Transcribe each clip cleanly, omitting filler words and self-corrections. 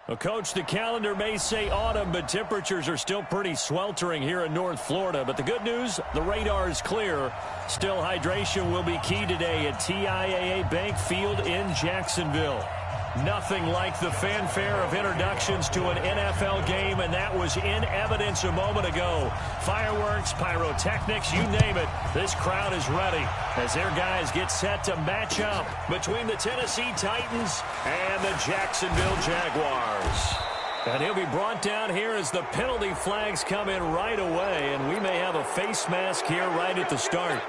Well, Coach, the calendar may say autumn, but temperatures are still pretty sweltering here in North Florida. But the good news, the radar is clear. Still, hydration will be key today at TIAA Bank Field in Jacksonville. Nothing like the fanfare of introductions to an NFL game, and that was in evidence a moment ago. Fireworks, pyrotechnics, you name it. This crowd is ready as their guys get set to match up between the Tennessee Titans and the Jacksonville Jaguars. And he'll be brought down here as the penalty flags come in right away, and we may have a face mask here right at the start.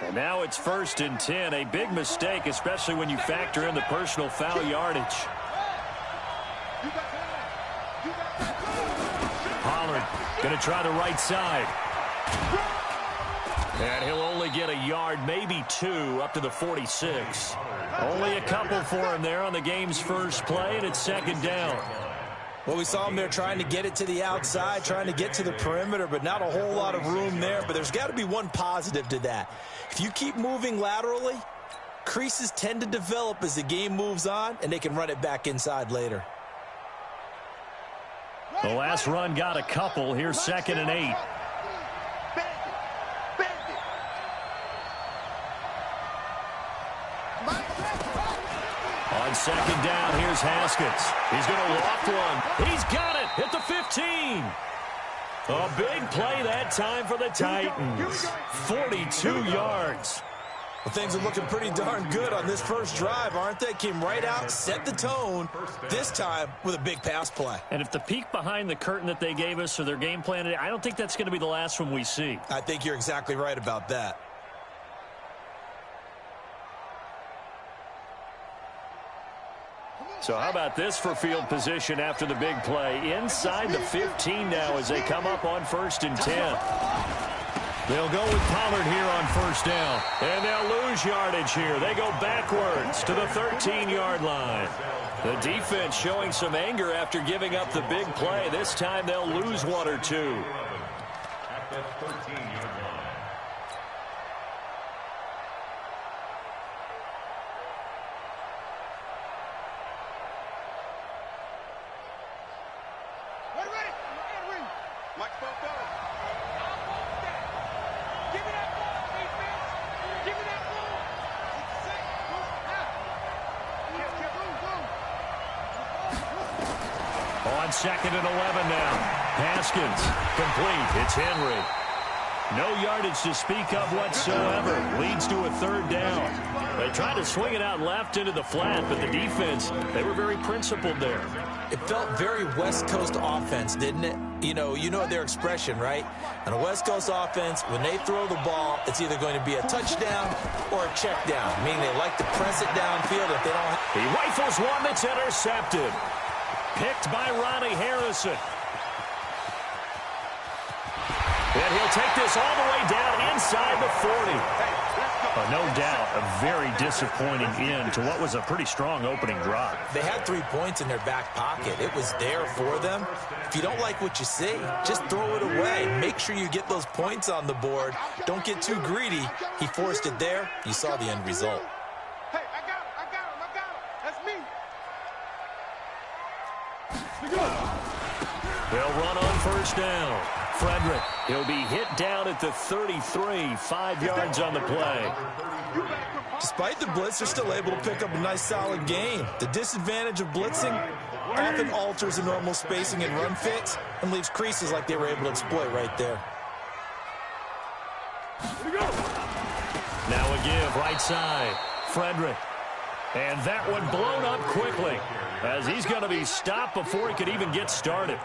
And now it's 1st and 10. A big mistake, especially when you factor in the personal foul yardage. Pollard going to try the right side. And he'll only get a yard, maybe 2, up to the 46. Only a couple for him there on the game's first play, and it's 2nd down. Well, we saw him there trying to get it to the outside, trying to get to the perimeter, but not a whole lot of room there. But there's got to be one positive to that. If you keep moving laterally, creases tend to develop as the game moves on, and they can run it back inside later. The last run got a couple. Here's 2nd and 8. On 2nd down, here's Haskins. He's going to loft one. He's got it at the 15. A big play that time for the Titans. 42 yards. Well, things are looking pretty darn good on this first drive, aren't they? Came right out, set the tone, this time with a big pass play. And if the peek behind the curtain that they gave us or their game plan, I don't think that's going to be the last one we see. I think you're exactly right about that. So how about this for field position after the big play? Inside the 15 now as they come up on 1st and 10. They'll go with Pollard here on 1st down. And they'll lose yardage here. They go backwards to the 13-yard line. The defense showing some anger after giving up the big play. This time they'll lose 1 or 2. On 2nd and 11 now. Haskins complete. It's Henry. No yardage to speak of whatsoever. Leads to a 3rd down. They tried to swing it out left into the flat, but the defense, they were very principled there. It felt very West Coast offense, didn't it? You know their expression, right? On a West Coast offense, when they throw the ball, it's either going to be a touchdown or a check down, meaning they like to press it downfield if they don't. He rifles one that's intercepted. Picked by Ronnie Harrison. And he'll take this all the way down inside the 40. No doubt a very disappointing end to what was a pretty strong opening drive. They had 3 points in their back pocket. It was there for them. If you don't like what you see, just throw it away. Make sure you get those points on the board. Don't get too greedy. He forced it there. You saw the end result. Hey, I got him. That's me. They'll run on 1st down. Frederick, he'll be hit down at the 33, 5 yards on the play. Despite the blitz, they're still able to pick up a nice solid gain. The disadvantage of blitzing often alters the normal spacing and run fits and leaves creases like they were able to exploit right there. Now a give, right side. Frederick. And that one blown up quickly as he's going to be stopped before he could even get started.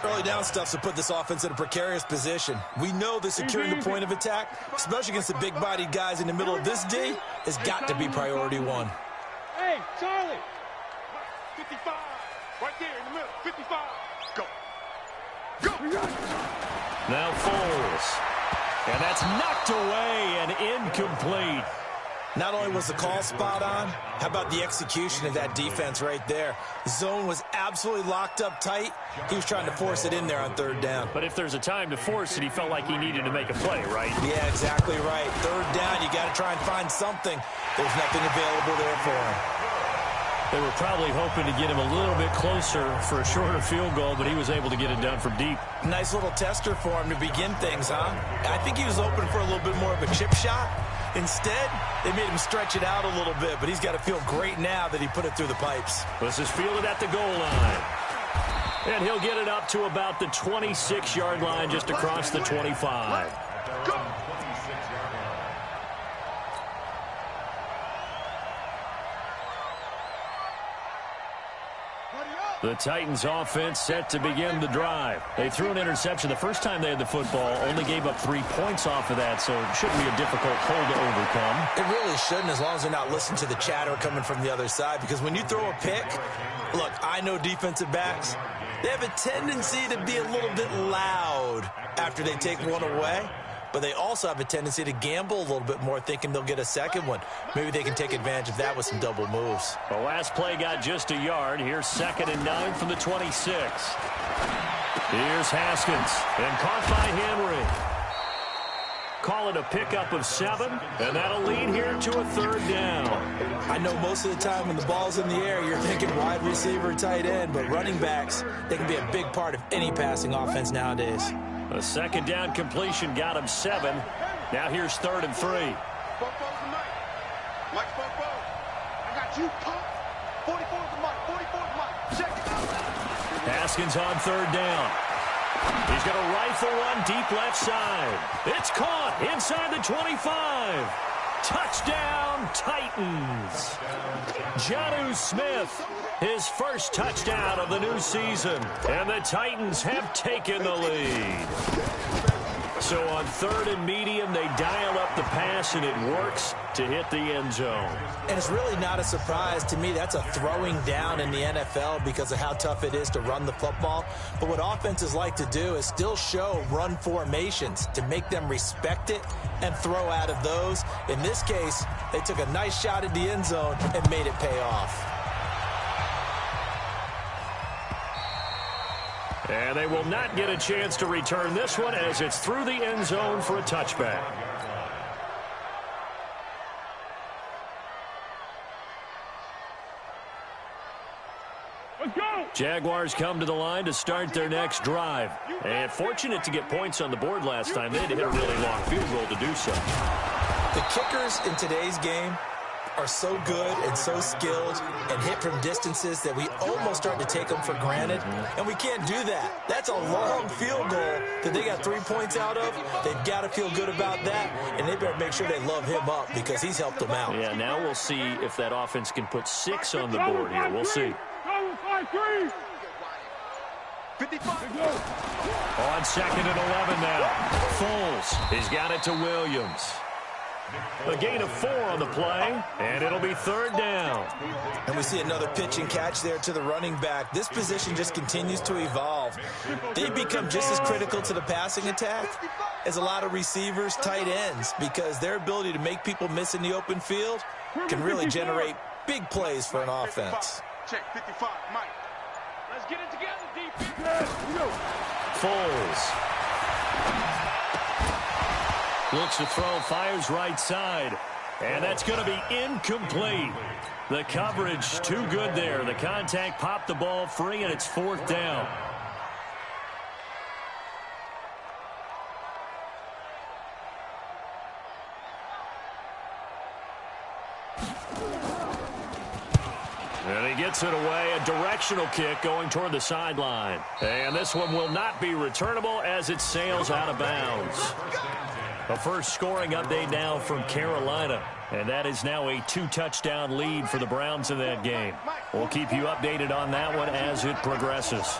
Early down stuff to put this offense in a precarious position. We know that securing the point of attack, especially against the big-bodied guys in the middle of this D, has got to be priority 1. Hey, Charlie. 55. Right there in the middle. 55. Go. Now Foles. And that's knocked away and incomplete. Not only was the call spot on, how about the execution of that defense right there? The zone was absolutely locked up tight. He was trying to force it in there on third down. But if there's a time to force it, he felt like he needed to make a play, right? Yeah, exactly right. Third down, you got to try and find something. There's nothing available there for him. They were probably hoping to get him a little bit closer for a shorter field goal, but he was able to get it done from deep. Nice little tester for him to begin things, huh? I think he was open for a little bit more of a chip shot. Instead, they made him stretch it out a little bit, but he's got to feel great now that he put it through the pipes. This is fielded at the goal line. And he'll get it up to about the 26-yard line, just across the 25. Go! The Titans offense set to begin the drive. They threw an interception the first time they had the football, only gave up 3 points off of that, so it shouldn't be a difficult hole to overcome. It really shouldn't, as long as they're not listening to the chatter coming from the other side, because when you throw a pick, look, I know defensive backs, they have a tendency to be a little bit loud after they take one away. But they also have a tendency to gamble a little bit more, thinking they'll get a second one. Maybe they can take advantage of that with some double moves. The last play got just a yard. Here's 2nd and 9 from the 26. Here's Haskins, and caught by Henry. Call it a pickup of 7, and that'll lead here to a 3rd down. I know most of the time when the ball's in the air, you're thinking wide receiver, tight end, but running backs, they can be a big part of any passing offense nowadays. A 2nd down completion got him 7. Now here's 3rd and 3. Mike, I got you, pump. 44 to Mike, 44 to Mike. Check it out. Haskins on 3rd down. He's going to rifle one deep left side. It's caught inside the 25. Touchdown, Titans. Jonnu Smith, his first touchdown of the new season. And the Titans have taken the lead. So on 3rd and medium, they dial up the pass, and it works to hit the end zone. And it's really not a surprise to me. That's a throwing down in the NFL because of how tough it is to run the football. But what offenses like to do is still show run formations to make them respect it and throw out of those. In this case, they took a nice shot at the end zone and made it pay off. And they will not get a chance to return this one as it's through the end zone for a touchback. Let's go! Jaguars come to the line to start their next drive. And fortunate to get points on the board last time. They had to hit a really long field goal to do so. The kickers in today's game are so good and so skilled and hit from distances that we almost start to take them for granted, and we can't do that. That's a long field goal that they got 3 points out of. They've got to feel good about that, and they better make sure they love him up because he's helped them out. Yeah, now we'll see if that offense can put 6 on the board here. We'll see. 55. On 2nd and 11 now. Foles, he's got it to Williams. A gain of 4 on the play, and it'll be 3rd down. And we see another pitch and catch there to the running back. This position just continues to evolve. They become just as critical to the passing attack as a lot of receivers, tight ends, because their ability to make people miss in the open field can really generate big plays for an offense. Check 55, Mike. Let's get it together, defense. Foles looks to throw, fires right side, and that's going to be incomplete. The coverage too good there. The contact popped the ball free, and it's 4th down. And he gets it away, a directional kick going toward the sideline. And this one will not be returnable as it sails out of bounds. A first scoring update now from Carolina. And that is now a 2-touchdown lead for the Browns in that game. We'll keep you updated on that one as it progresses.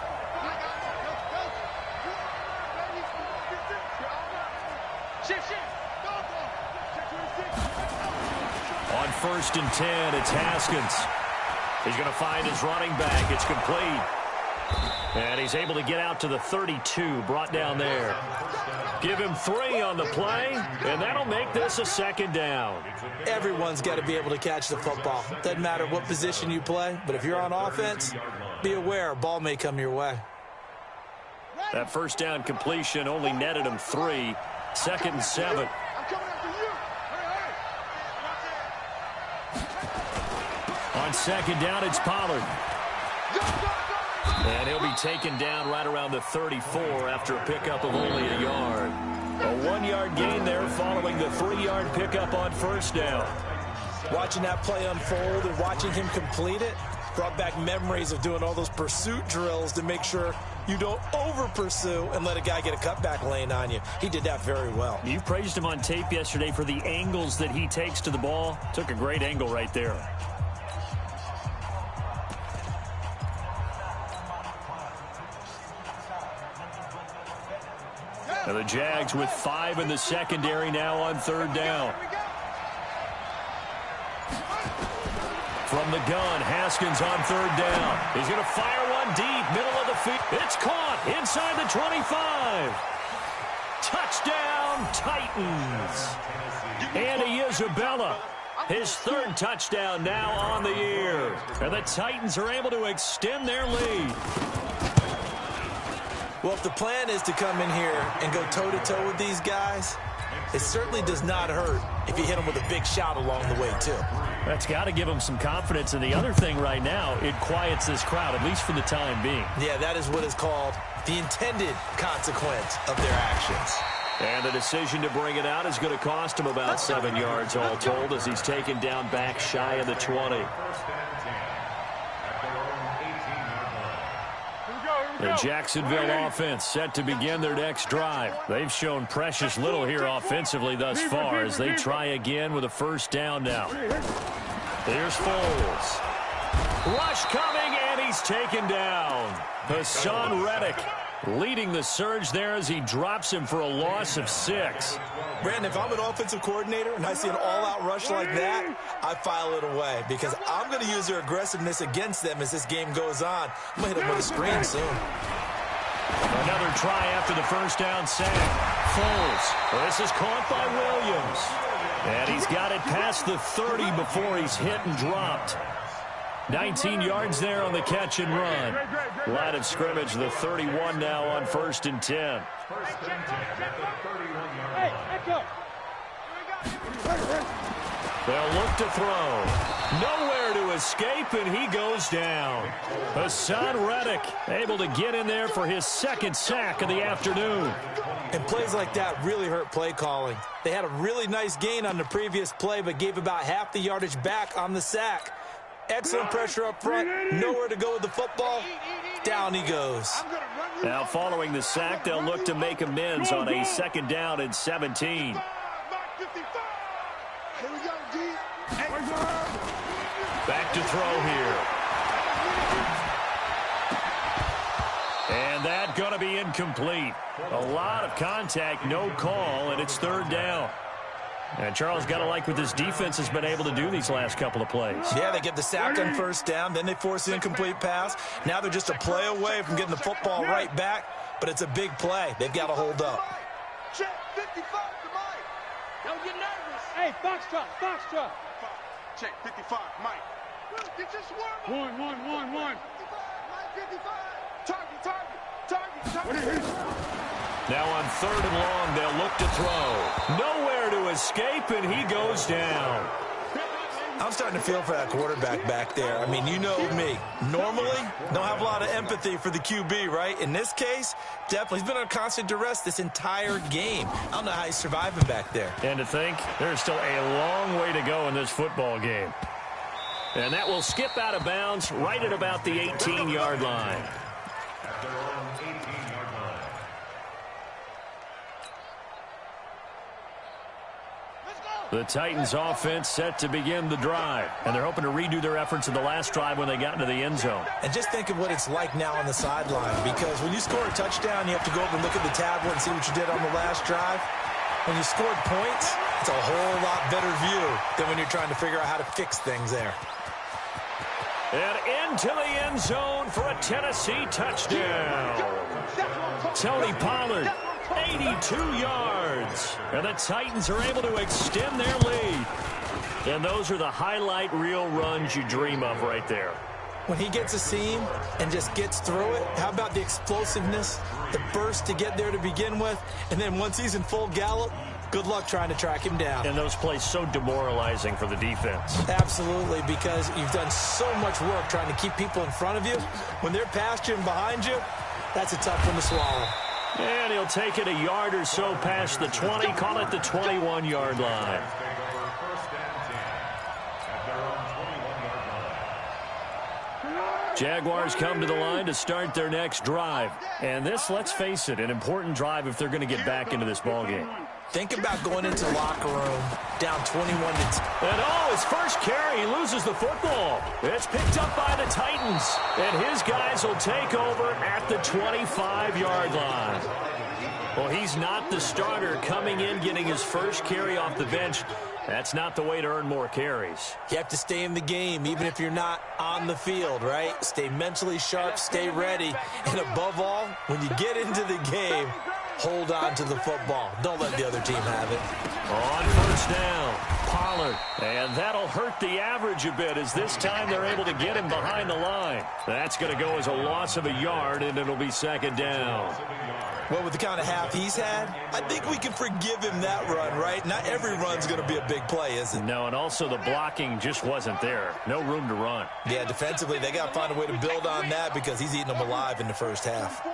On 1st and 10, it's Haskins. He's going to find his running back. It's complete. And he's able to get out to the 32, brought down there. Give him 3 on the play, and that'll make this a 2nd down. Everyone's got to be able to catch the football. Doesn't matter what position you play, but if you're on offense, be aware a ball may come your way. That first down completion only netted him 3. 2nd and 7. On 2nd down, it's Pollard. And he'll be taken down right around the 34 after a pickup of only a yard. A 1-yard gain there following the 3-yard pickup on 1st down. Watching that play unfold and watching him complete it brought back memories of doing all those pursuit drills to make sure you don't over-pursue and let a guy get a cutback lane on you. He did that very well. You praised him on tape yesterday for the angles that he takes to the ball. Took a great angle right there. And the Jags with 5 in the secondary now on 3rd down. From the gun, Haskins on 3rd down. He's going to fire one deep, middle of the field. It's caught inside the 25. Touchdown, Titans. Andy Isabella, his 3rd touchdown now on the year. And the Titans are able to extend their lead. Well, if the plan is to come in here and go toe-to-toe with these guys, it certainly does not hurt if you hit them with a big shot along the way, too. That's got to give them some confidence. And the other thing right now, it quiets this crowd, at least for the time being. Yeah, that is what is called the intended consequence of their actions. And the decision to bring it out is going to cost him about 7 yards all told as he's taken down back shy of the 20. The Jacksonville offense set to begin their next drive. They've shown precious little here offensively thus far as they try again with a 1st down now. Here's Foles. Rush coming, and he's taken down. Hassan Reddick leading the surge there as he drops him for a loss of 6. Brandon, if I'm an offensive coordinator and I see an all-out rush like that, I file it away because I'm going to use their aggressiveness against them as this game goes on. I'm going to hit them with a screen soon. Another try after the 1st down sack. Foles. This is caught by Williams. And he's got it past the 30 before he's hit and dropped. 19 yards there on the catch and run. Line of scrimmage, the 31 now on 1st and 10. They'll look to throw. Nowhere to escape, and he goes down. Hassan Reddick able to get in there for his 2nd sack of the afternoon. And plays like that really hurt play calling. They had a really nice gain on the previous play, but gave about half the yardage back on the sack. Excellent pressure up front. Nowhere to go with the football. Down he goes. Now following the sack, they'll look to make amends on a 2nd down and 17. Back to throw here. And that going to be incomplete. A lot of contact, no call, and it's 3rd down. And Charles, got to like what this defense has been able to do these last couple of plays. Yeah, they get the sack on 1st down, then they force the incomplete pass. Now they're just a play away from getting the football right back, but it's a big play. They've got to hold up. Check 55 to Mike. Don't get nervous. Hey, Foxtrot. Check 55, Mike. Get your swarm. One. 55, Mike 55. Target. Now on 3rd and long, they'll look to throw. Nowhere to escape, and he goes down. I'm starting to feel for that quarterback back there. I mean, you know me. Normally, don't have a lot of empathy for the QB, right? In this case, definitely. He's been under constant duress this entire game. I don't know how he's surviving back there. And to think, there's still a long way to go in this football game. And that will skip out of bounds right at about the 18-yard line. The Titans offense set to begin the drive. And they're hoping to redo their efforts in the last drive when they got into the end zone. And just think of what it's like now on the sideline. Because when you score a touchdown, you have to go over and look at the tablet and see what you did on the last drive. When you scored points, it's a whole lot better view than when you're trying to figure out how to fix things there. And into the end zone for a Tennessee touchdown. Tony Pollard, 82 yards. And the Titans are able to extend their lead. And those are the highlight reel runs you dream of right there. When he gets a seam and just gets through it, how about the explosiveness, the burst to get there to begin with, and then once he's in full gallop, good luck trying to track him down. And those plays so demoralizing for the defense. Absolutely, because you've done so much work trying to keep people in front of you. When they're past you and behind you, that's a tough one to swallow. And he'll take it a yard or so past the 20, call it the 21-yard line. Jaguars come to the line to start their next drive. And this, let's face it, an important drive if they're going to get back into this ballgame. Think about going into locker room down 21-10. And his first carry, he loses the football. It's picked up by the Titans. And his guys will take over at the 25-yard line. Well, he's not the starter coming in, getting his first carry off the bench. That's not the way to earn more carries. You have to stay in the game, even if you're not on the field, right? Stay mentally sharp, stay ready. And above all, when you get into the game, hold on to the football. Don't let the other team have it. On first down, Pollard. And that'll hurt the average a bit as this time they're able to get him behind the line. That's going to go as a loss of a yard, and it'll be second down. Well, with the kind of half he's had, I think we can forgive him that run, right? Not every run's going to be a big play, is it? No, and also the blocking just wasn't there. No room to run. Yeah, defensively, they got to find a way to build on that because he's eating them alive in the first half.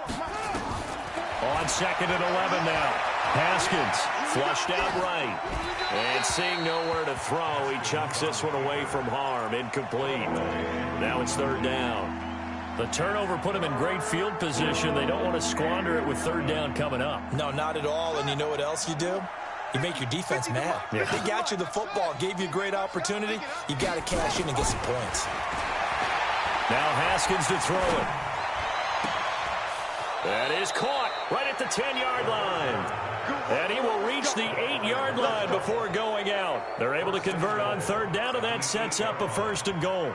On second and 11 now. Haskins flushed out right. And seeing nowhere to throw, he chucks this one away from harm. Incomplete. Now it's third down. The turnover put him in great field position. They don't want to squander it with third down coming up. No, not at all. And you know what else you do? You make your defense mad. Yeah. They got you the football, gave you a great opportunity. You got to cash in and get some points. Now Haskins to throw it. That is caught right at the 10-yard line. And he will reach the 8-yard line before going out. They're able to convert on third down, and that sets up a first and goal.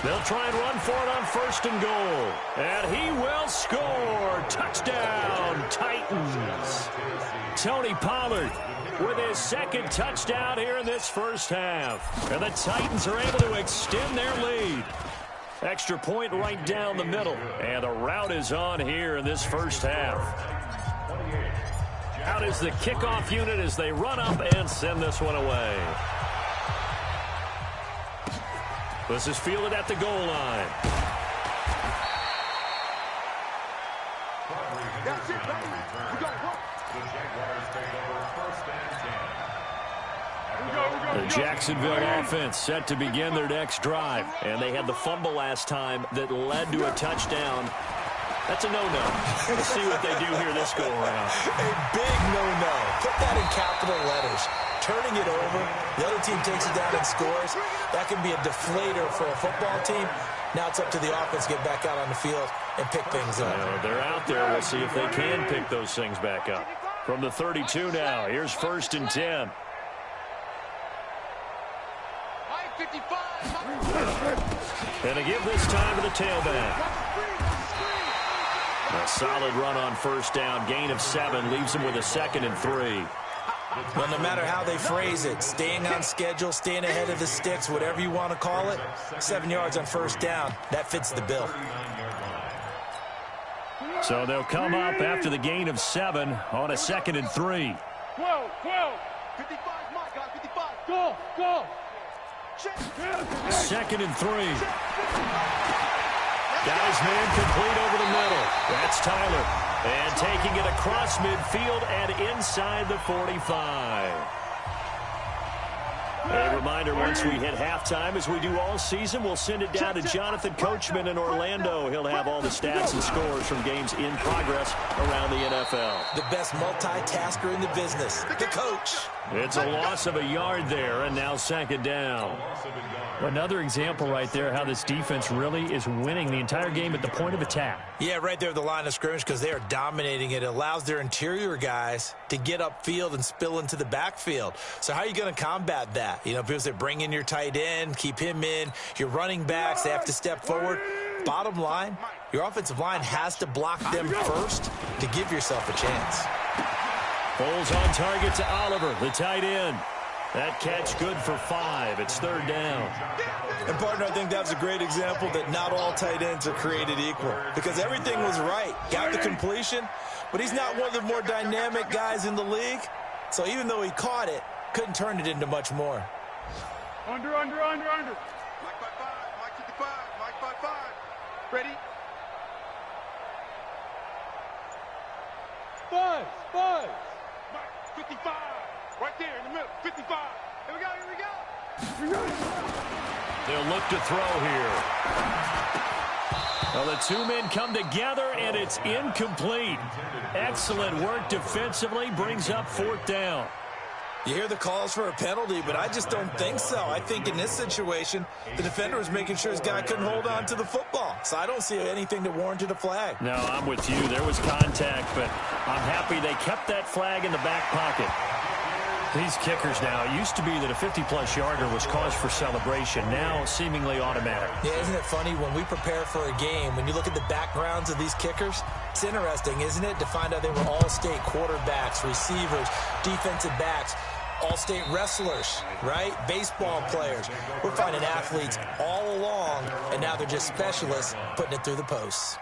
They'll try and run for it on first and goal. And he will score. Touchdown, Titans. Tony Pollard with his second touchdown here in this first half. And the Titans are able to extend their lead. Extra point right down the middle. And the route is on here in this first half. Out is the kickoff unit as they run up and send this one away. This is fielded at the goal line. That's it, baby. We got it. The Jacksonville offense set to begin their next drive. And they had the fumble last time that led to a touchdown. That's a no-no. We'll see what they do here this go-around. A big no-no. Put that in capital letters. Turning it over, the other team takes it down and scores. That can be a deflator for a football team. Now it's up to the offense to get back out on the field and pick things up. They're out there. We'll see if they can pick those things back up. From the 32 now, here's first and 10. And to give this time to the tailback. A solid run on first down. Gain of 7 leaves him with a 2nd and 3. Well, no matter how they phrase it, staying on schedule, staying ahead of the sticks, whatever you want to call it, 7 yards on first down, that fits the bill. So they'll come up after the gain of 7 on a 2nd and 3. 12, 12. 55, my God, 55. Go, go. 2nd and 3. Got his man complete over the middle. That's Tyler. And taking it across midfield and inside the 45. A reminder, once we hit halftime, as we do all season, we'll send it down to Jonathan Coachman in Orlando. He'll have all the stats and scores from games in progress around the NFL. The best multitasker in the business, the coach. It's a loss of a yard there, and now second down. Another example right there how this defense really is winning the entire game at the point of attack. Yeah, right there at the line of scrimmage because they are dominating it. It allows their interior guys to get upfield and spill into the backfield. So how are you going to combat that? You know, because they bring in your tight end, keep him in. Your running backs, they have to step forward. Bottom line, your offensive line has to block them first to give yourself a chance. Foles on target to Oliver, the tight end. That catch good for 5. It's third down. And, partner, I think that's a great example that not all tight ends are created equal because everything was right. Got the completion, but he's not one of the more dynamic guys in the league. So even though he caught it, couldn't turn it into much more. Under. Mike by 5. Mike 55. Mike by 5. Ready? Five. Mike 55. Right there in the middle. 55. Here we go. They'll look to throw here. Well, the two men come together, and it's incomplete. Excellent work defensively. Brings up fourth down. You hear the calls for a penalty, but I just don't think so. I think in this situation, the defender was making sure his guy couldn't hold on to the football. So I don't see anything that warranted a flag. No, I'm with you. There was contact, but I'm happy they kept that flag in the back pocket. These kickers now, it used to be that a 50-plus yarder was cause for celebration. Now, seemingly automatic. Yeah, isn't it funny? When we prepare for a game, when you look at the backgrounds of these kickers, it's interesting, isn't it, to find out they were all-state quarterbacks, receivers, defensive backs, all-state wrestlers, right? Baseball players. We're finding athletes all along, and now they're just specialists putting it through the posts.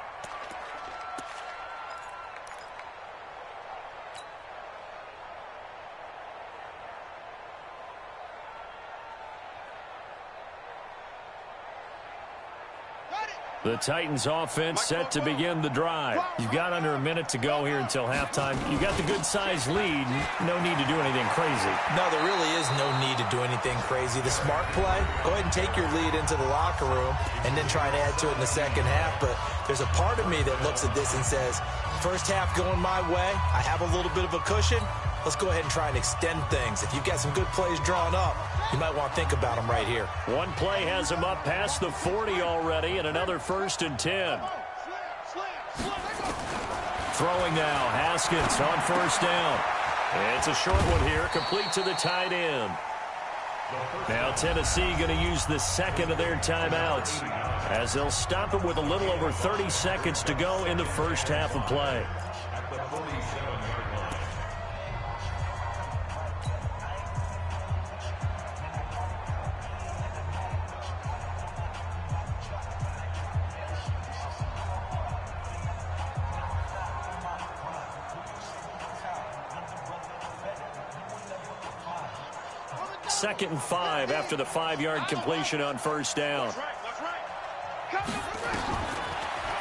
The Titans offense set to begin the drive. You've got under a minute to go here until halftime. You've got the good-sized lead. No need to do anything crazy. No, there really is no need to do anything crazy. The smart play, go ahead and take your lead into the locker room and then try to add to it in the second half. But there's a part of me that looks at this and says, first half going my way, I have a little bit of a cushion. Let's go ahead and try and extend things. If you've got some good plays drawn up, you might want to think about them right here. One play has him up past the 40 already, and another 1st and 10. Throwing now, Haskins on first down. It's a short one here, complete to the tight end. Now Tennessee going to use the second of their timeouts as they'll stop it with a little over 30 seconds to go in the first half of play. Second and 5 after the 5-yard completion on first down.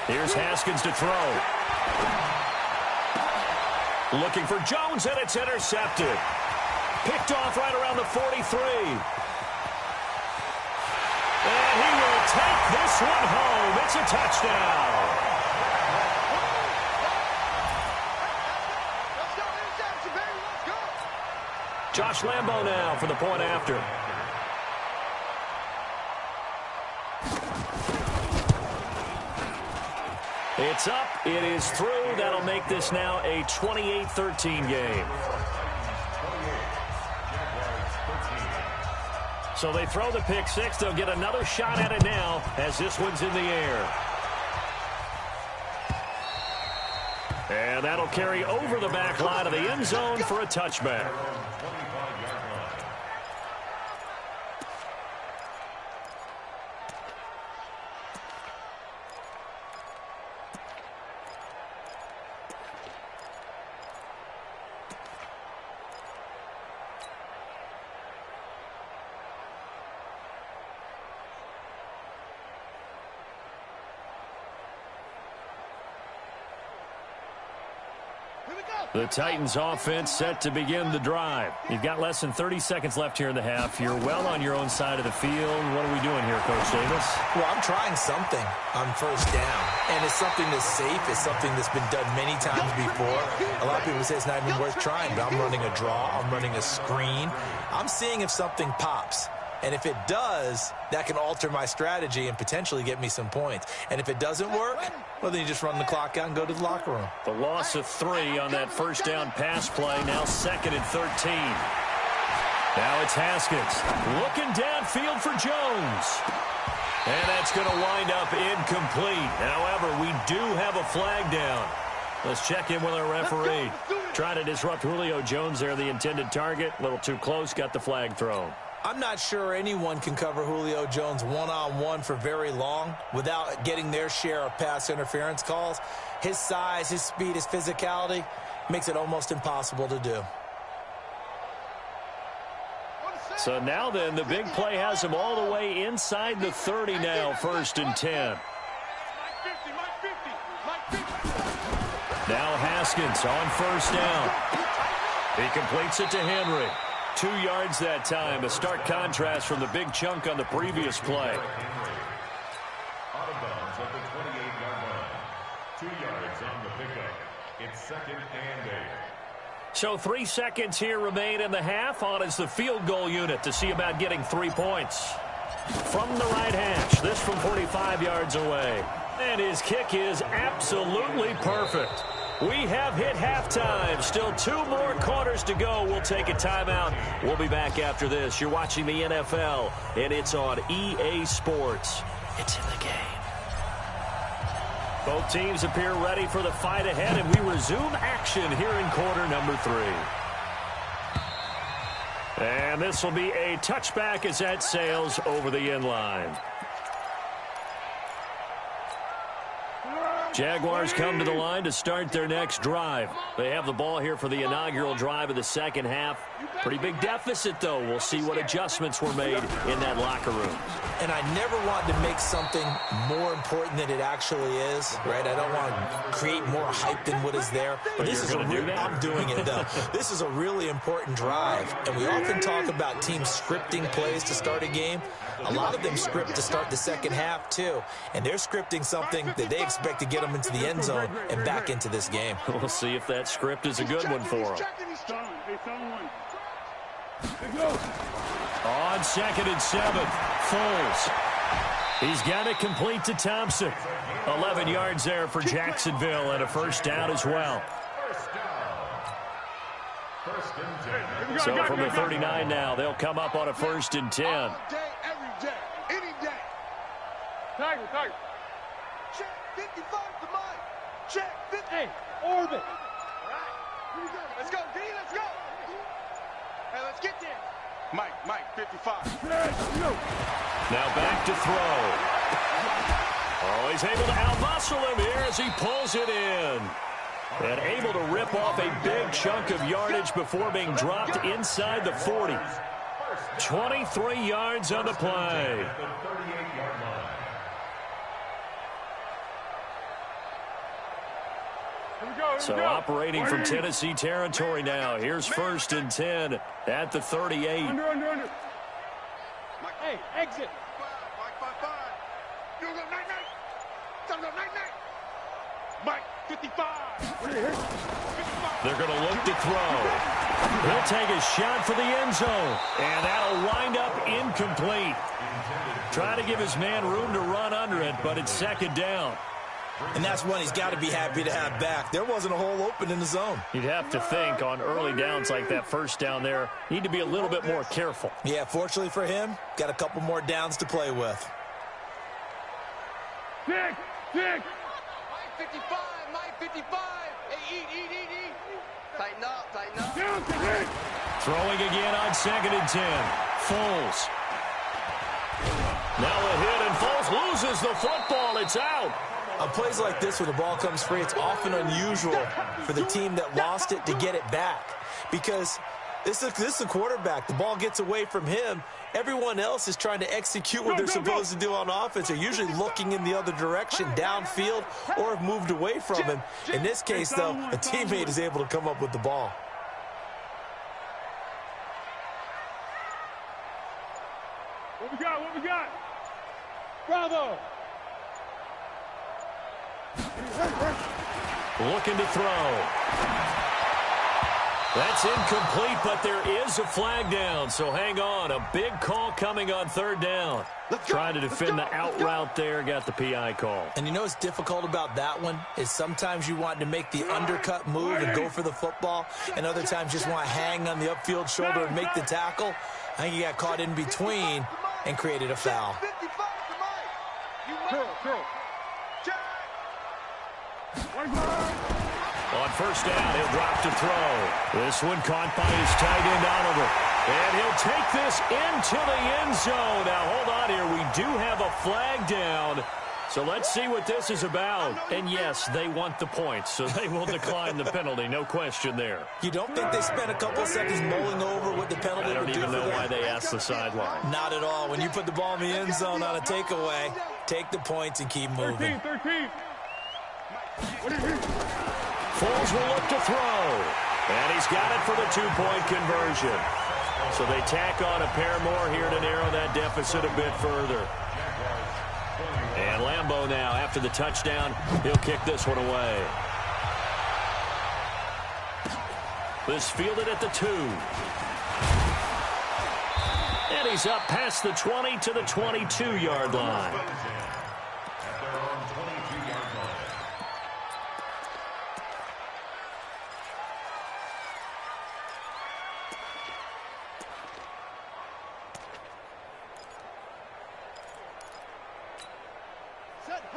Here's Haskins to throw. Looking for Jones, and it's intercepted. Picked off right around the 43. And he will take this one home. It's a touchdown. Josh Lambo now for the point after. It's up. It is through. That'll make this now a 28-13 game. So they throw the pick six. They'll get another shot at it now as this one's in the air. And that'll carry over the back line of the end zone for a touchback. Here we go. The Titans offense set to begin the drive. You've got less than 30 seconds left here in the half. You're well on your own side of the field. What are we doing here, Coach Davis? Well, I'm trying something on first down, and it's something that's safe. It's something that's been done many times before. A lot of people say it's not even worth trying, but I'm running a draw. I'm running a screen. I'm seeing if something pops. And if it does, that can alter my strategy and potentially get me some points. And if it doesn't work, well, then you just run the clock out and go to the locker room. The loss of 3 on that first down pass play, now 2nd and 13. Now it's Haskins looking downfield for Jones. And that's going to wind up incomplete. However, we do have a flag down. Let's check in with our referee. Trying to disrupt Julio Jones there, the intended target. A little too close, got the flag thrown. I'm not sure anyone can cover Julio Jones one-on-one for very long without getting their share of pass interference calls. His size, his speed, his physicality makes it almost impossible to do. So now then, the big play has him all the way inside the 30 now, 1st and 10. Now Haskins on first down. He completes it to Henry. 2 yards that time, a stark contrast from the big chunk on the previous play. Out of bounds at the 28-yard line. 2 yards on the pickup. It's 2nd and 8. So 3 seconds here remain in the half. On is the field goal unit to see about getting 3 points. From the right hash, this from 45 yards away. And his kick is absolutely perfect. We have hit halftime. Still 2 more quarters to go. We'll take a timeout. We'll be back after this. You're watching the NFL, and it's on EA Sports. It's in the game. Both teams appear ready for the fight ahead, and we resume action here in quarter number 3. And this will be a touchback as that sails over the end line. Jaguars come to the line to start their next drive. They have the ball here for the inaugural drive of the second half. Pretty big deficit, though. We'll see what adjustments were made in that locker room. And I never want to make something more important than it actually is, right? I don't want to create more hype than what is there. But this is I'm doing it, though. This is a really important drive. And we often talk about teams scripting plays to start a game. A lot of them script to start the second half, too. And they're scripting something that they expect to get them into the end zone and back into this game. We'll see if that script is a good one for them. On 2nd and 7, Foles. He's got it complete to Thompson. 11 yards there for Jacksonville and a first down as well. So from the 39 now, they'll come up on a 1st and 10. All day, every day, any day. Tiger. Check 55 to Mike. Check 50. Hey, orbit. All right. Here we go. Let's go, D. Let's go. Hey, let's get there. Mike, 55. Now back to throw. Oh, he's able to outmuscle him here as he pulls it in. And able to rip off a big chunk of yardage before being dropped inside the 40. 23 yards on the play. So operating from Tennessee territory now. Here's 1st and 10 at the 38. Under. Hey, exit. Mike. You go night. Time to go night. Mike, 55. 55. They're going to look to throw. He'll take a shot for the end zone. And that'll wind up incomplete. Trying to give his man room to run under it, but it's 2nd down. And that's one he's got to be happy to have back. There wasn't a hole open in the zone. You'd have to think on early downs like that first down there, need to be a little bit more careful. Yeah, fortunately for him, got a couple more downs to play with. Dick. Mike 55. Hey, eat. Tighten up. Throwing again on 2nd and 10. Foles. Now a hit, and Foles loses the football. It's out. On plays like this where the ball comes free, it's often unusual for the team that lost it to get it back. Because this is a quarterback. The ball gets away from him, Everyone else is trying to execute what they're supposed to do on offense. They're usually looking in the other direction, downfield, or have moved away from him. In this case, though, a teammate is able to come up with the ball. What we got? What we got? Bravo! Looking to throw. That's incomplete, but there is a flag down, so hang on. A big call coming on third down. Trying to defend the out route there, got the PI call. And you know what's difficult about that one is sometimes you want to make the undercut move and go for the football, and other times just want to hang on the upfield shoulder and make the tackle. I think he got caught in between and created a foul. On first down, he'll drop to throw. This one caught by his tight end, Oliver. And he'll take this into the end zone. Now, hold on here. We do have a flag down. So let's see what this is about. And, yes, they want the points, so they will decline the penalty. No question there. You don't think they spent a couple of seconds mulling over what the penalty would do for them? I don't even know why they asked the sideline. Not at all. When you put the ball in the end zone on a takeaway, take the points and keep moving. 13. Foles will look to throw. And he's got it for the two-point conversion. So they tack on a pair more here to narrow that deficit a bit further. And Lambeau now, after the touchdown, he'll kick this one away. This fielded at the 2. And he's up past the 20 to the 22-yard line.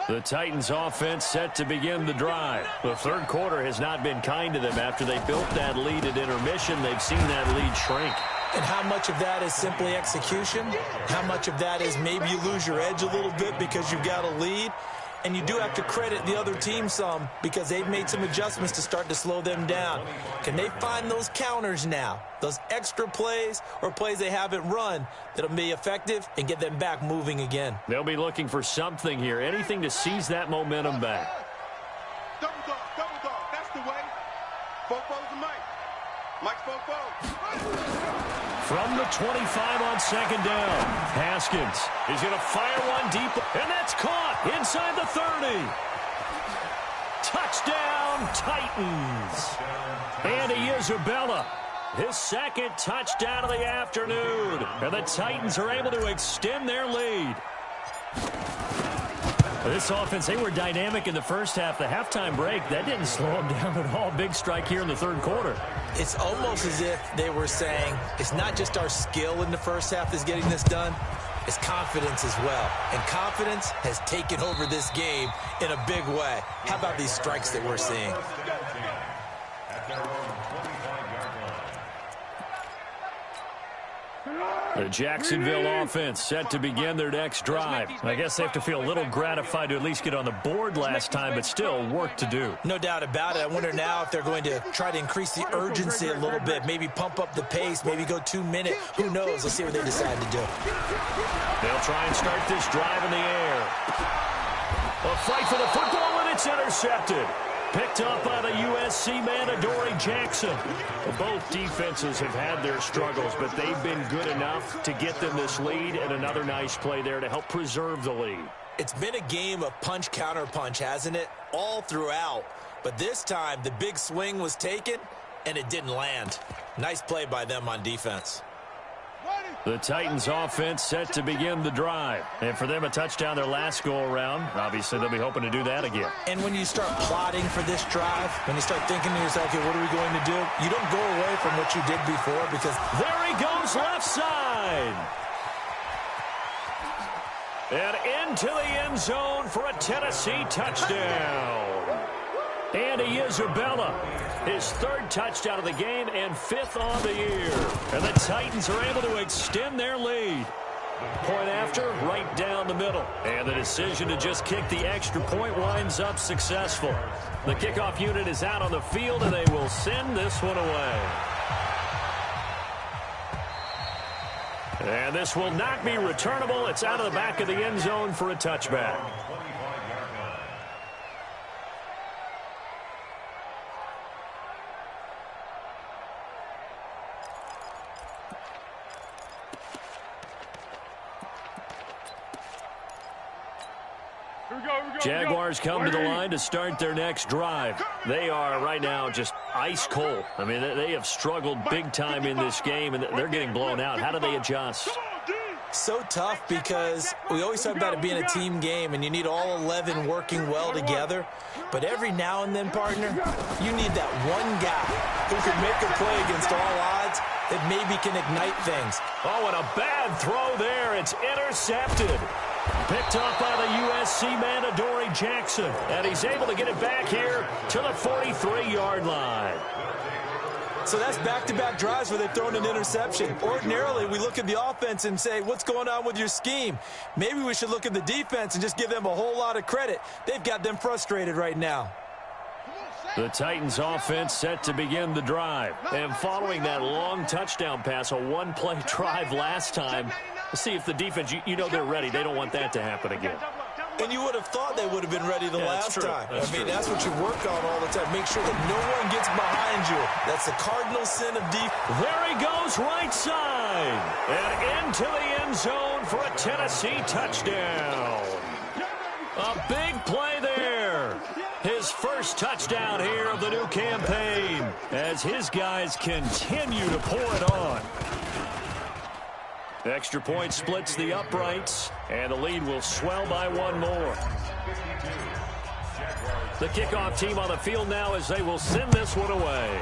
The Titans offense set to begin the drive. The third quarter has not been kind to them. After they built that lead at intermission, they've seen that lead shrink. And how much of that is simply execution? How much of that is maybe you lose your edge a little bit because you've got a lead? And you do have to credit the other team some because they've made some adjustments to start to slow them down. Can they find those counters now, those extra plays or plays they haven't run that'll be effective and get them back moving again? They'll be looking for something here, anything to seize that momentum back. Double dog, that's the way. Fofo's the Mike. Mike's Fofo. From the 25 on second down, Haskins is going to fire one deep, and that's caught inside the 30. Touchdown, Titans. Andy Isabella, his second touchdown of the afternoon. And the Titans are able to extend their lead. This offense, they were dynamic in the first half. The halftime break, that didn't slow them down at all. Big strike here in the third quarter. It's almost as if they were saying, it's not just our skill in the first half that's getting this done, it's confidence as well. And confidence has taken over this game in a big way. How about these strikes that we're seeing? The Jacksonville offense set to begin their next drive. I guess they have to feel a little gratified to at least get on the board last time, but still work to do. No doubt about it. I wonder now if they're going to try to increase the urgency a little bit, maybe pump up the pace, maybe go 2 minute. Who knows? Let's see what they decide to do. They'll try and start this drive in the air. A fight for the football, and it's intercepted. Picked up by the USC man, Adoree Jackson. Both defenses have had their struggles, but they've been good enough to get them this lead, and another nice play there to help preserve the lead. It's been a game of punch, counter punch, hasn't it? All throughout. But this time, the big swing was taken, and it didn't land. Nice play by them on defense. The Titans offense set to begin the drive. And for them, a touchdown their last go-around. Obviously, they'll be hoping to do that again. And when you start plotting for this drive, when you start thinking to yourself, okay, what are we going to do? You don't go away from what you did before because... There he goes left side. And into the end zone for a Tennessee touchdown. Andy Isabella, his third touchdown of the game and fifth on the year. And the Titans are able to extend their lead. Point after, right down the middle. And the decision to just kick the extra point winds up successful. The kickoff unit is out on the field, and they will send this one away. And this will not be returnable. It's out of the back of the end zone for a touchback. Jaguars come to the line to start their next drive. They are right now just ice cold. I mean, they have struggled big time in this game, and they're getting blown out. How do they adjust? So tough because we always talk about it being a team game, and you need all 11 working well together. But every now and then, partner, you need that one guy who can make a play against all odds that maybe can ignite things. Oh, and a bad throw there. It's intercepted. Picked off by the USC man, Adoree Jackson. And he's able to get it back here to the 43-yard line. So that's back-to-back drives where they've thrown an interception. Ordinarily, we look at the offense and say, what's going on with your scheme? Maybe we should look at the defense and just give them a whole lot of credit. They've got them frustrated right now. The Titans offense set to begin the drive. And following that long touchdown pass, a one-play drive last time, let's see if the defense, you know they're ready. They don't want that to happen again. And you would have thought they would have been ready the last time. That's what you work on all the time. Make sure that no one gets behind you. That's the cardinal sin of defense. There he goes, right side. And into the end zone for a Tennessee touchdown. A big play there. His first touchdown here of the new campaign as his guys continue to pour it on. Extra point splits the uprights, and the lead will swell by one more. The kickoff team on the field now as they will send this one away.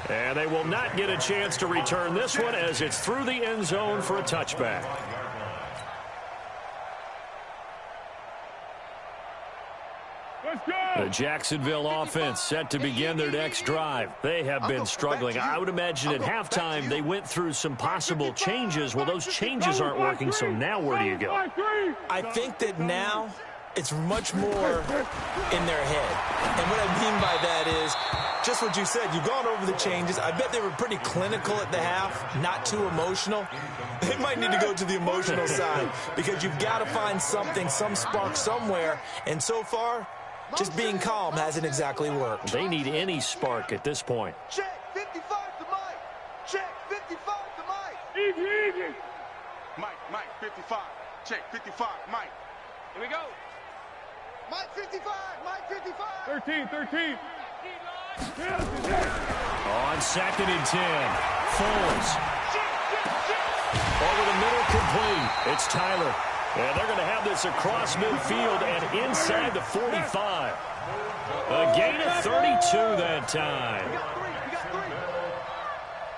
And they will not get a chance to return this one as it's through the end zone for a touchback. The Jacksonville offense set to begin their next drive. They have been struggling. I would imagine at halftime they went through some possible changes. Well, those changes aren't working, so now where do you go? I think that now it's much more in their head. And what I mean by that is just what you said. You've gone over the changes. I bet they were pretty clinical at the half, not too emotional. They might need to go to the emotional side because you've got to find something, some spark somewhere. And so far, just being calm hasn't exactly worked. They need any spark at this point. Check 55 to Mike. Check 55 to Mike. Easy. Mike, 55. Check 55, Mike. Here we go. Mike 55, Mike 55. 13. On 2nd and 10. Foles. Over the middle, complete. It's Tyler. And they're going to have this across midfield and inside the 45. A gain of 32 that time. We got three.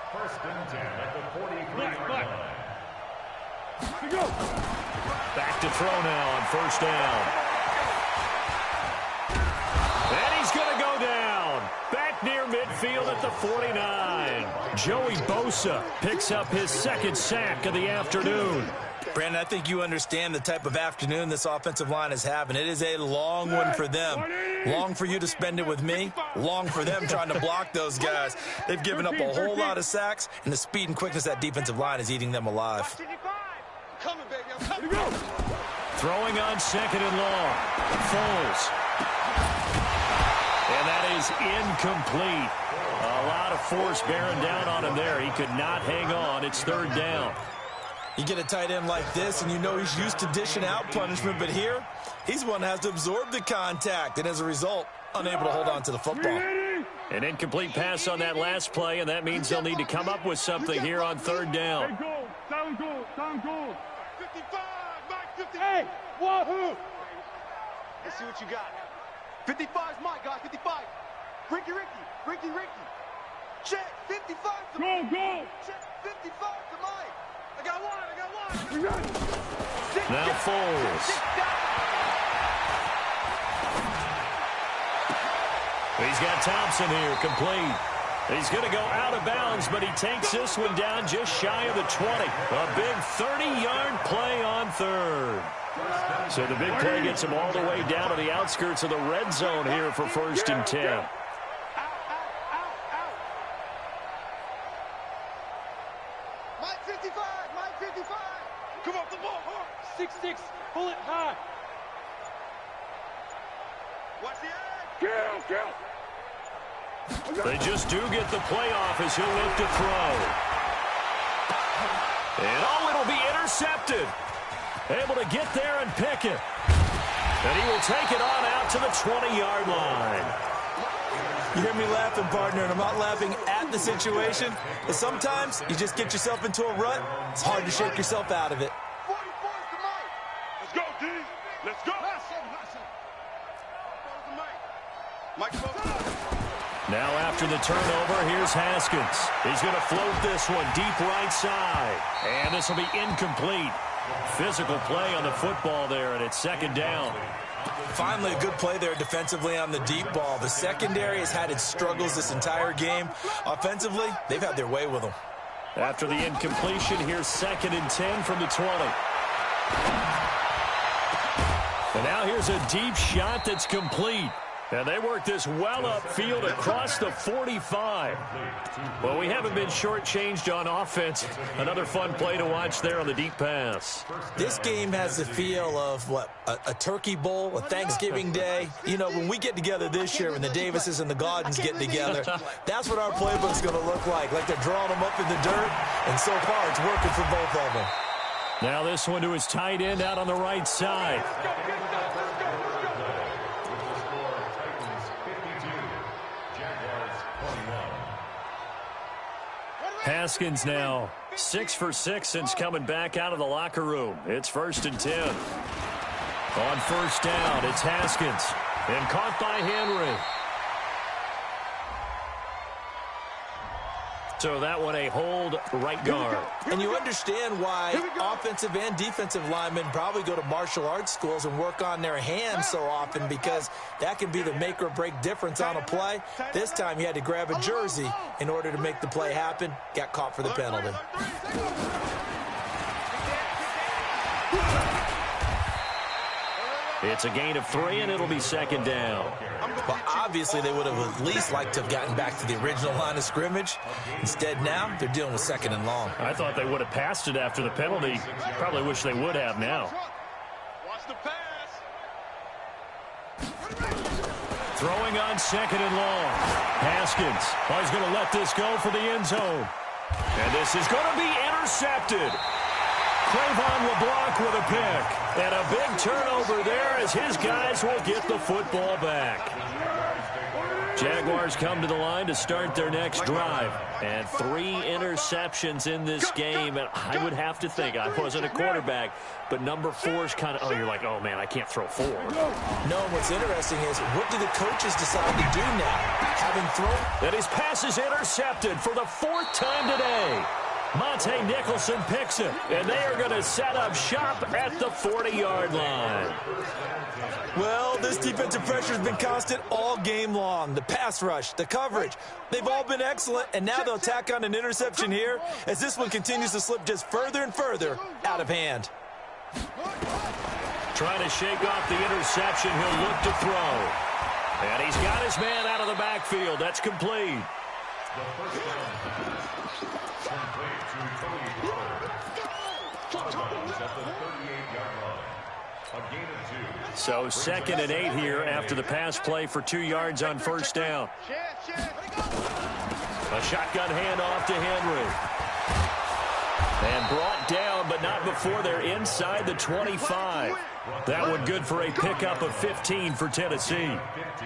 First and 10 at the 43-yard line. Back to throw now on first down. And he's going to go down. Back near midfield at the 49. Joey Bosa picks up his second sack of the afternoon. Brandon, I think you understand the type of afternoon this offensive line is having. It is a long one for them. Long for you to spend it with me. Long for them trying to block those guys. They've given up a whole lot of sacks, and the speed and quickness of that defensive line is eating them alive. Coming, baby. I'm coming. Throwing on 2nd and long. Foles. And that is incomplete. A lot of force bearing down on him there. He could not hang on. It's 3rd down. You get a tight end like this, and you know he's used to dishing out punishment, but here, he's one that has to absorb the contact, and as a result, unable to hold on to the football. An incomplete pass on that last play, and that means they'll need to come up with something here on 3rd down. Sound goal. 55, Mike, 50. Hey, wahoo! Let's see what you got. 55 is Mike, guys, 55. Ricky. Check 55 to Mike. Go. Check 55 to Mike. I got one. Now Foles. He's got Thompson here, complete. He's going to go out of bounds, but he takes this one down just shy of the 20. A big 30-yard play on 3rd. So the big play gets him all the way down to the outskirts of the red zone here for 1st and 10. 6, pull it high. Watch the edge. They just do get the playoff as he'll look to throw. And it'll be intercepted. Able to get there and pick it. And he will take it on out to the 20-yard line. You hear me laughing, partner, and I'm not laughing at the situation, but sometimes you just get yourself into a rut. It's hard to shake yourself out of it. 44's the Mike. Let's go, D. Let's go. Mike, Now after the turnover, here's Haskins. He's going to float this one deep right side. And this will be incomplete. Physical play on the football there, and it's second down. Finally, a good play there defensively on the deep ball. The secondary has had its struggles this entire game. Offensively, they've had their way with them. After the incompletion, here's 2nd and 10 from the 20. And now here's a deep shot that's complete. And they work this well upfield across the 45. Well, we haven't been shortchanged on offense. Another fun play to watch there on the deep pass. This game has the feel of, a turkey bowl, a Thanksgiving day. You know, when we get together this year, when the Davises and the Gaudens get together, that's what our playbook's going to look like they're drawing them up in the dirt. And so far, it's working for both of them. Now this one to his tight end out on the right side. Haskins now 6 for 6 since coming back out of the locker room. It's 1st and 10. On first down, it's Haskins. And caught by Henry. So that one a hold right guard. And you understand why offensive and defensive linemen probably go to martial arts schools and work on their hands so often, because that can be the make or break difference on a play. This time he had to grab a jersey in order to make the play happen. Got caught for the penalty. It's a gain of 3, and it'll be 2nd down. Well, obviously they would have at least liked to have gotten back to the original line of scrimmage. Instead, now they're dealing with 2nd and long. I thought they would have passed it after the penalty. Probably wish they would have now. Watch the pass. Throwing on 2nd and long. Haskins. Oh, he's going to let this go for the end zone. And this is going to be intercepted. Trayvon LeBlanc with a pick. And a big turnover there as his guys will get the football back. Jaguars come to the line to start their next drive. And 3 interceptions in this game. And I would have to think, I wasn't a quarterback, but number 4 is kind of, you're like, oh, man, I can't throw 4. No, what's interesting is, what do the coaches decide to do now? Having thrown? And his pass is intercepted for the 4th time today. Monte Nicholson picks it, and they are going to set up shop at the 40-yard line. Well, this defensive pressure has been constant all game long. The pass rush, the coverage, they've all been excellent, and now they'll tack on an interception here as this one continues to slip just further and further out of hand. Trying to shake off the interception, he'll look to throw. And he's got his man out of the backfield. That's complete. So 2nd and 8 here after the pass play for 2 yards on first down. A shotgun handoff to Henry. And brought down, but not before they're inside the 25. That one good for a pickup of 15 for Tennessee.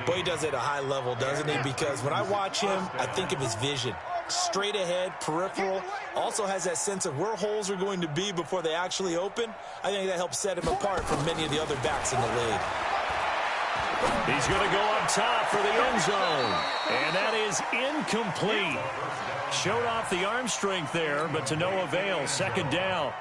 Boy, he does it at a high level, doesn't he? Because when I watch him, I think of his vision. Straight ahead, peripheral, also has that sense of where holes are going to be before they actually open. I think that helps set him apart from many of the other backs in the league. He's going to go up top for the end zone. And that is incomplete. Showed off the arm strength there, but to no avail. 2nd down.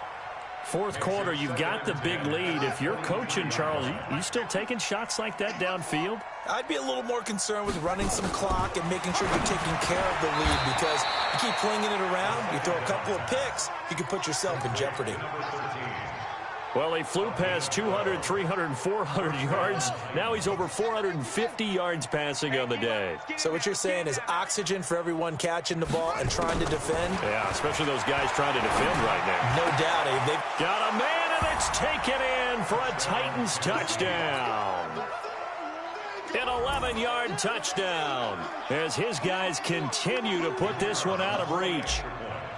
4th quarter, you've got the big lead. If you're coaching, Charles, you still taking shots like that downfield? I'd be a little more concerned with running some clock and making sure you're taking care of the lead, because you keep flinging it around, you throw a couple of picks, you can put yourself in jeopardy. Well, he flew past 200, 300, 400 yards. Now he's over 450 yards passing on the day. So what you're saying is oxygen for everyone catching the ball and trying to defend? Yeah, especially those guys trying to defend right now. No doubt. They've got a man in the It's taken in for a Titans touchdown. An 11-yard touchdown as his guys continue to put this one out of reach.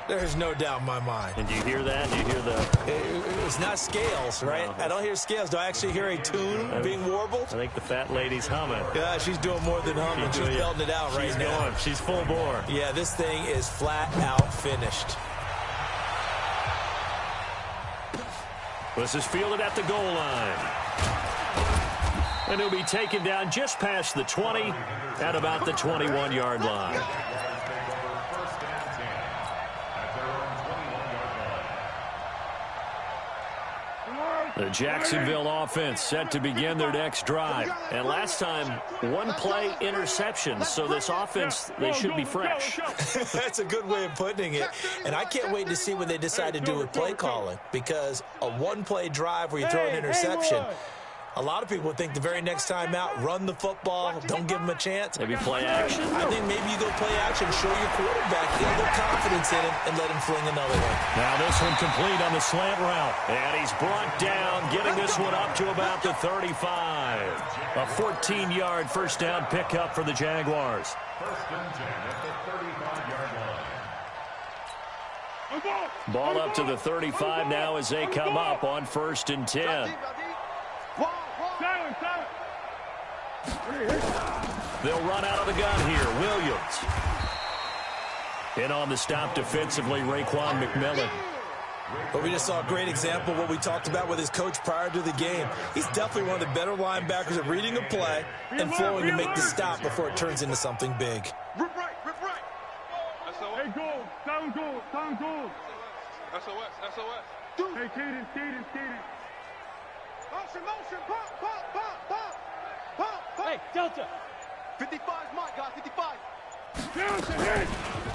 There's no doubt in my mind. And do you hear that? Do you hear the... It's not scales, right? No. I don't hear scales. Do I actually hear a tune being warbled? I think the fat lady's humming. Yeah, she's doing more than humming. She's belting it out right now. Going. She's full bore. Yeah, this thing is flat out finished. This is fielded at the goal line. And he'll be taken down just past the 20 at about the 21-yard line. The Jacksonville offense set to begin their next drive. And last time, one-play interception. So this offense, they should be fresh. That's a good way of putting it. And I can't wait to see what they decide to do with play calling. Because a one-play drive where you throw an interception, a lot of people think the very next time out, run the football, don't give them a chance. Maybe play action. I think maybe you go play action, show your quarterback, get a little confidence in him, and let him fling another one. Now this one complete on the slant route. And he's brought down, getting this one up to about the 35. A 14-yard first down pickup for the Jaguars. First and 10 at the 35-yard line. Ball up to the 35 now as they come up on first and 10. They'll run out of the gun here. Williams. In on the stop defensively, Raekwon McMillan. But we just saw a great example of what we talked about with his coach prior to the game. He's definitely one of the better linebackers at reading a play and flowing to make the stop before it turns into something big. Rip right, rip right. Hey, goal, down goal, down goal. SOS, SOS. Hey, cadence, cadence, cadence. Motion, motion, pop, pop, pop, pop, pop, pop. Hey, Delta. 55 is mine, guys, 55.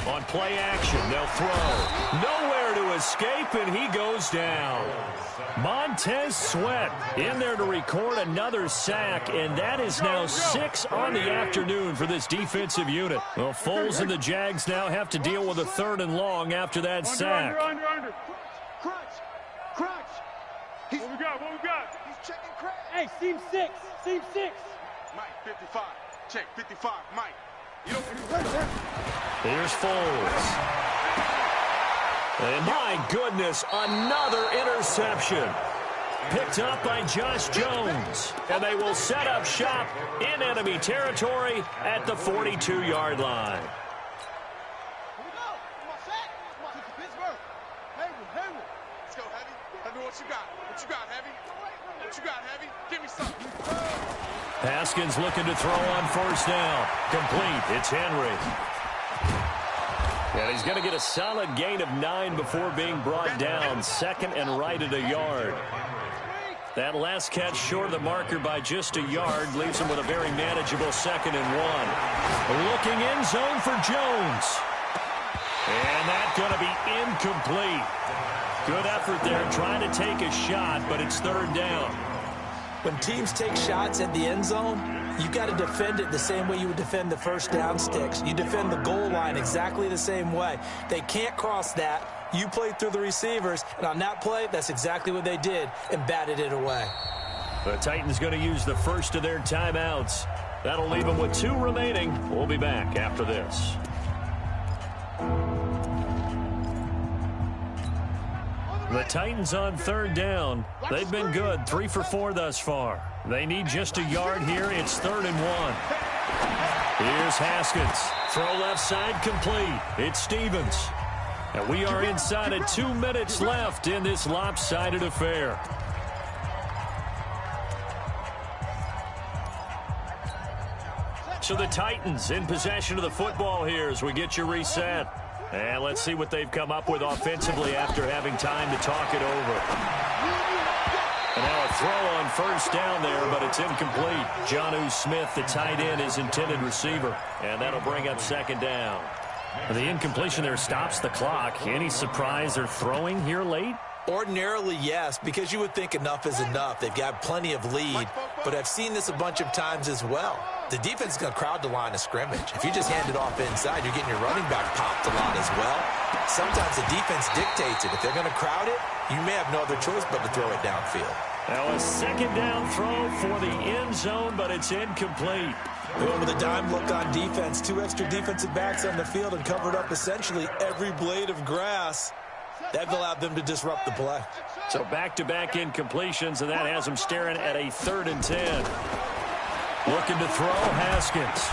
On play action, they'll throw. Nowhere to escape, and he goes down. Montez Sweat in there to record another sack, and that is now 6 on the afternoon for this defensive unit. Well, Foles and the Jags now have to deal with a 3rd and long after that sack. Under. Crunch, crunch. What we got, what we got? He's checking crunch. Hey, seam 6, seam 6. Mike, 55. Check, 55, Mike. Here's Foles. And my goodness, another interception. Picked up by Josh Jones. And they will set up shop in enemy territory at the 42-yard line. Here we go. Come on, Shaq. Come on, Pittsburgh. Hayward. Let's go, Heavy. Heavy, what you got? What you got, Heavy? What you got, Heavy? Give me something. Haskins looking to throw on first down. Complete. It's Henry. And he's going to get a solid gain of 9 before being brought down. 2nd and right at a yard. That last catch short of the marker by just a yard leaves him with a very manageable 2nd and 1. Looking end zone for Jones. And that's going to be incomplete. Good effort there trying to take a shot, but it's 3rd down. When teams take shots at the end zone, you got to defend it the same way you would defend the first down sticks. You defend the goal line exactly the same way. They can't cross that. You play through the receivers, and on that play, that's exactly what they did and batted it away. The Titans going to use the first of their timeouts. That'll leave them with 2 remaining. We'll be back after this. The Titans on 3rd down. They've been good, 3 for 4 thus far. They need just a yard here. It's 3rd and 1. Here's Haskins. Throw left side complete. It's Stevens. And we are inside of 2 minutes left in this lopsided affair. So the Titans in possession of the football here as we get you reset. And let's see what they've come up with offensively after having time to talk it over. And now a throw on first down there, but it's incomplete. Jonnu Smith, the tight end, is intended receiver. And that'll bring up 2nd down. And the incompletion there stops the clock. Any surprise they're throwing here late? Ordinarily, yes, because you would think enough is enough. They've got plenty of lead, but I've seen this a bunch of times as well. The defense is going to crowd the line of scrimmage. If you just hand it off inside, you're getting your running back popped a lot as well. Sometimes the defense dictates it. If they're going to crowd it, you may have no other choice but to throw it downfield. Now a second down throw for the end zone, but it's incomplete. They went with a dime look on defense. 2 extra defensive backs on the field and covered up essentially every blade of grass. That allowed them to disrupt the play. So back-to-back incompletions, and that has them staring at a 3rd and 10. Looking to throw, Haskins.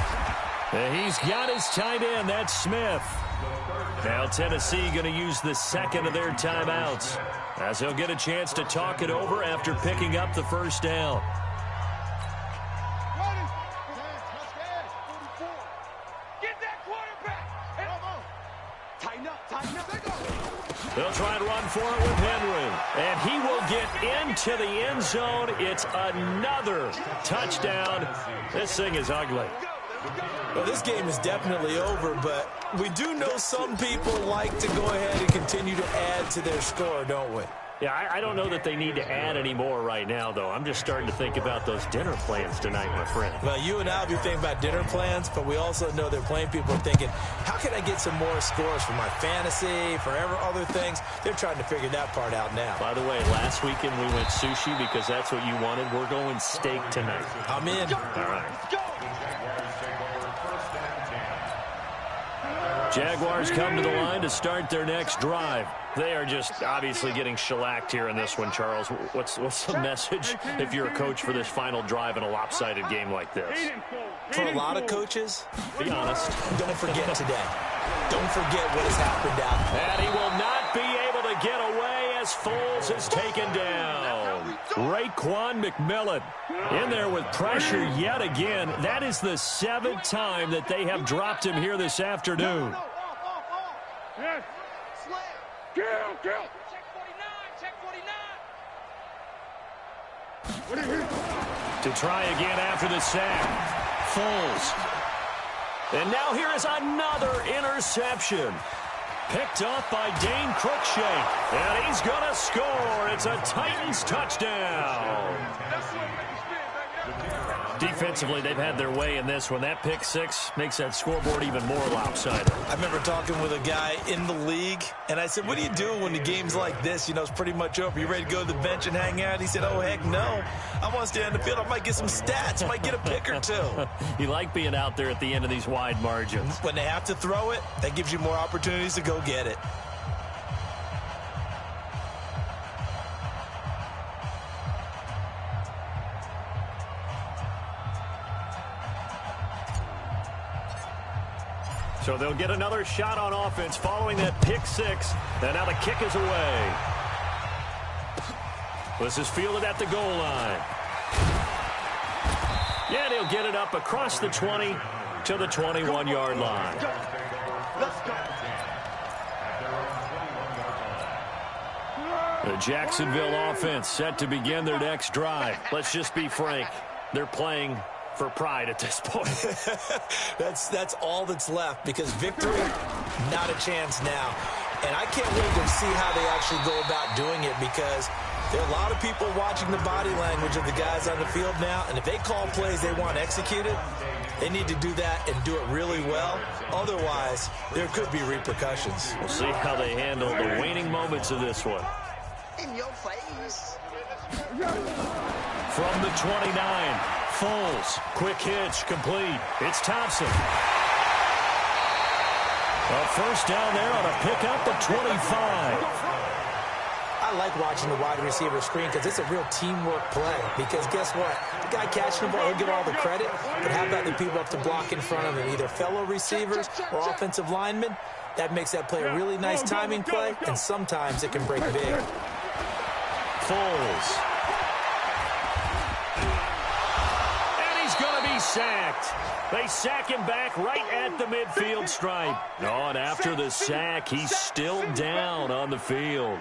And he's got his tight end, that's Smith. Now Tennessee going to use the second of their timeouts, as he'll get a chance to talk it over after picking up the first down. They'll try and run for it with Henry. And he will get into the end zone. It's another touchdown. This thing is ugly. Well, this game is definitely over, but we do know some people like to go ahead and continue to add to their score, don't we? Yeah, I don't know that they need to add any more right now, though. I'm just starting to think about those dinner plans tonight, my friend. Well, you and I will be thinking about dinner plans, but we also know they're playing people are thinking, how can I get some more scores for my fantasy, for other things? They're trying to figure that part out now. By the way, last weekend we went sushi because that's what you wanted. We're going steak tonight. I'm in. All right. Jaguars come to the line to start their next drive. They are just obviously getting shellacked here in this one, Charles. What's the message if you're a coach for this final drive in a lopsided game like this? For a lot of coaches, be honest, don't forget today. Don't forget what has happened out there. And he will not be able to get away as Foles is taken down. Raekwon McMillan in there with pressure yet again. That is the 7th time that they have dropped him here this afternoon. Check 49, check 49. To try again after the sack. Foles. And now here is another interception. Picked up by Dane Cruikshank. And he's going to score. It's a Titans touchdown. Defensively, they've had their way in this one. That pick six makes that scoreboard even more lopsided. I remember talking with a guy in the league, and I said, what do you do when the game's like this? You know, it's pretty much over. You ready to go to the bench and hang out? He said, oh, heck no. I want to stay on the field. I might get some stats. I might get a pick or two. You like being out there at the end of these wide margins. When they have to throw it, that gives you more opportunities to go get it. So they'll get another shot on offense following that pick six. And now the kick is away. This is fielded at the goal line. Yeah, and he'll get it up across the 20 to the 21-yard line. The Jacksonville offense set to begin their next drive. Let's just be frank. They're playing for pride at this point. That's all that's left, because victory, not a chance now. And I can't wait to see how they actually go about doing it, because there are a lot of people watching the body language of the guys on the field now, and if they call plays they want executed, they need to do that and do it really well. Otherwise, there could be repercussions. We'll see how they handle the waning moments of this one. In your face. From the 29, Foles, quick hitch, complete. It's Thompson. A first down there on a pickup at 25. I like watching the wide receiver screen because it's a real teamwork play. Because guess what? The guy catching the ball, he'll get all the credit. But how about the people up to block in front of him, either fellow receivers or offensive linemen? That makes that play a really nice timing play, and sometimes it can break big. Foles. Sacked. They sack him back right at the midfield stripe. Oh, and after the sack, he's still down on the field.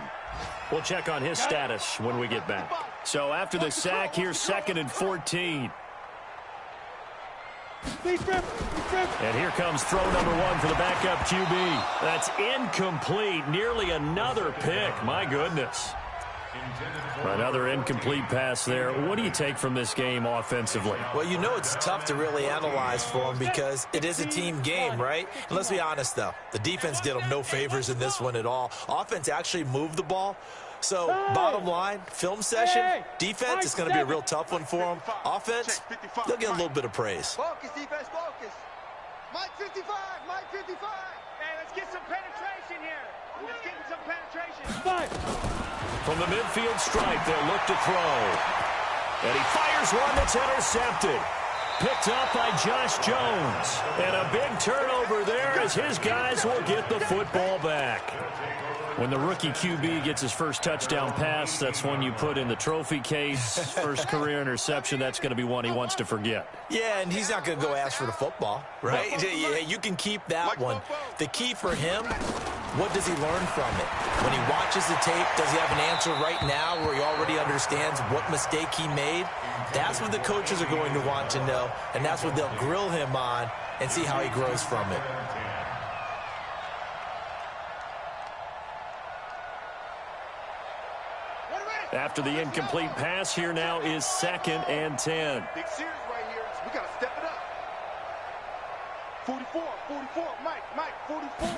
We'll check on his status when we get back. So after the sack, here's 2nd and 14. And here comes throw number 1 for the backup QB. That's incomplete. Nearly another pick. My goodness. Another incomplete pass there. What do you take from this game offensively? Well, you know it's tough to really analyze for them because it is a team game, right? And let's be honest, though. The defense did them no favors in this one at all. Offense actually moved the ball. So, bottom line, film session, defense is going to be a real tough one for them. Offense, they'll get a little bit of praise. Focus, defense, focus. Mike 55, Mike 55. Hey, let's get some penetration here. Let's get some penetration. From the midfield stripe, they'll look to throw. And he fires one that's intercepted. Picked up by Josh Jones. And a big turnover there as his guys will get the football back. When the rookie QB gets his first touchdown pass, that's one you put in the trophy case. First career interception, that's going to be one he wants to forget. Yeah, and he's not going to go ask for the football, right? Yeah, you can keep that one. The key for him, what does he learn from it? When he watches the tape, does he have an answer right now where he already understands what mistake he made? That's what the coaches are going to want to know, and that's what they'll grill him on and see how he grows from it. After the incomplete pass, here now is 2nd and 10. Big series right here. We got to step it up. 44, Mike, 44.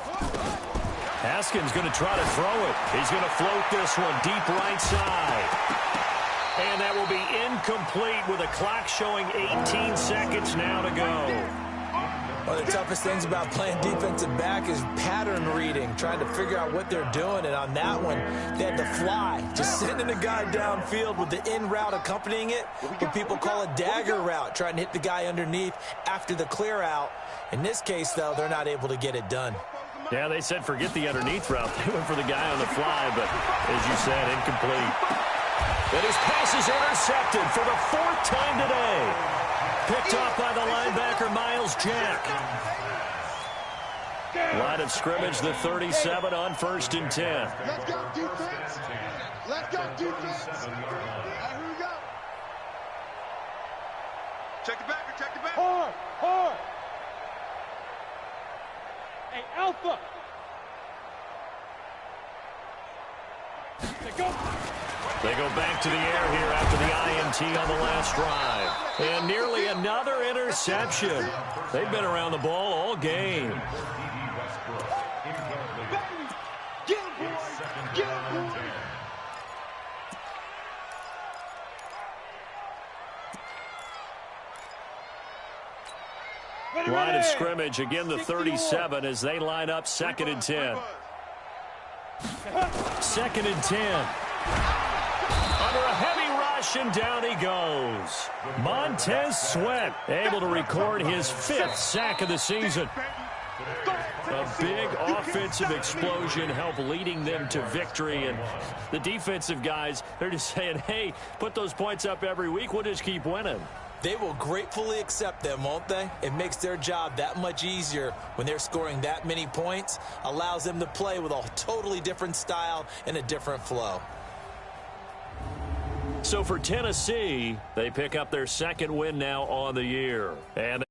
Haskins going to try to throw it. He's going to float this one deep right side. And that will be incomplete with a clock showing 18 seconds now to go. One of the toughest things about playing defensive back is pattern reading, trying to figure out what they're doing. And on that one, they had to fly, just sending a guy downfield with the in route accompanying it, what people call a dagger route, trying to hit the guy underneath after the clear out. In this case, though, they're not able to get it done. Yeah, they said forget the underneath route. They went for the guy on the fly, but as you said, incomplete. And his pass is intercepted for the 4th time today. Picked off by the linebacker, Miles Jack. Line of scrimmage, the 37 on 1st and 10. Let's go, defense. Let's go, defense. Here we go. Check the back, check the back. Hard. Hey, Alpha. They go back to the air here after the INT on the last drive. And nearly another interception. They've been around the ball all game. Get him, boys. Get him, boys. Line of scrimmage, again the 37 as they line up 2nd and 10. 2nd and 10. Under a heavy rush, and down he goes. Montez Sweat able to record his 5th sack of the season. A big offensive explosion helped leading them to victory. And the defensive guys, they're just saying, hey, put those points up every week. We'll just keep winning. They will gratefully accept them, won't they? It makes their job that much easier when they're scoring that many points. Allows them to play with a totally different style and a different flow. So for Tennessee, they pick up their 2nd win now on the year. And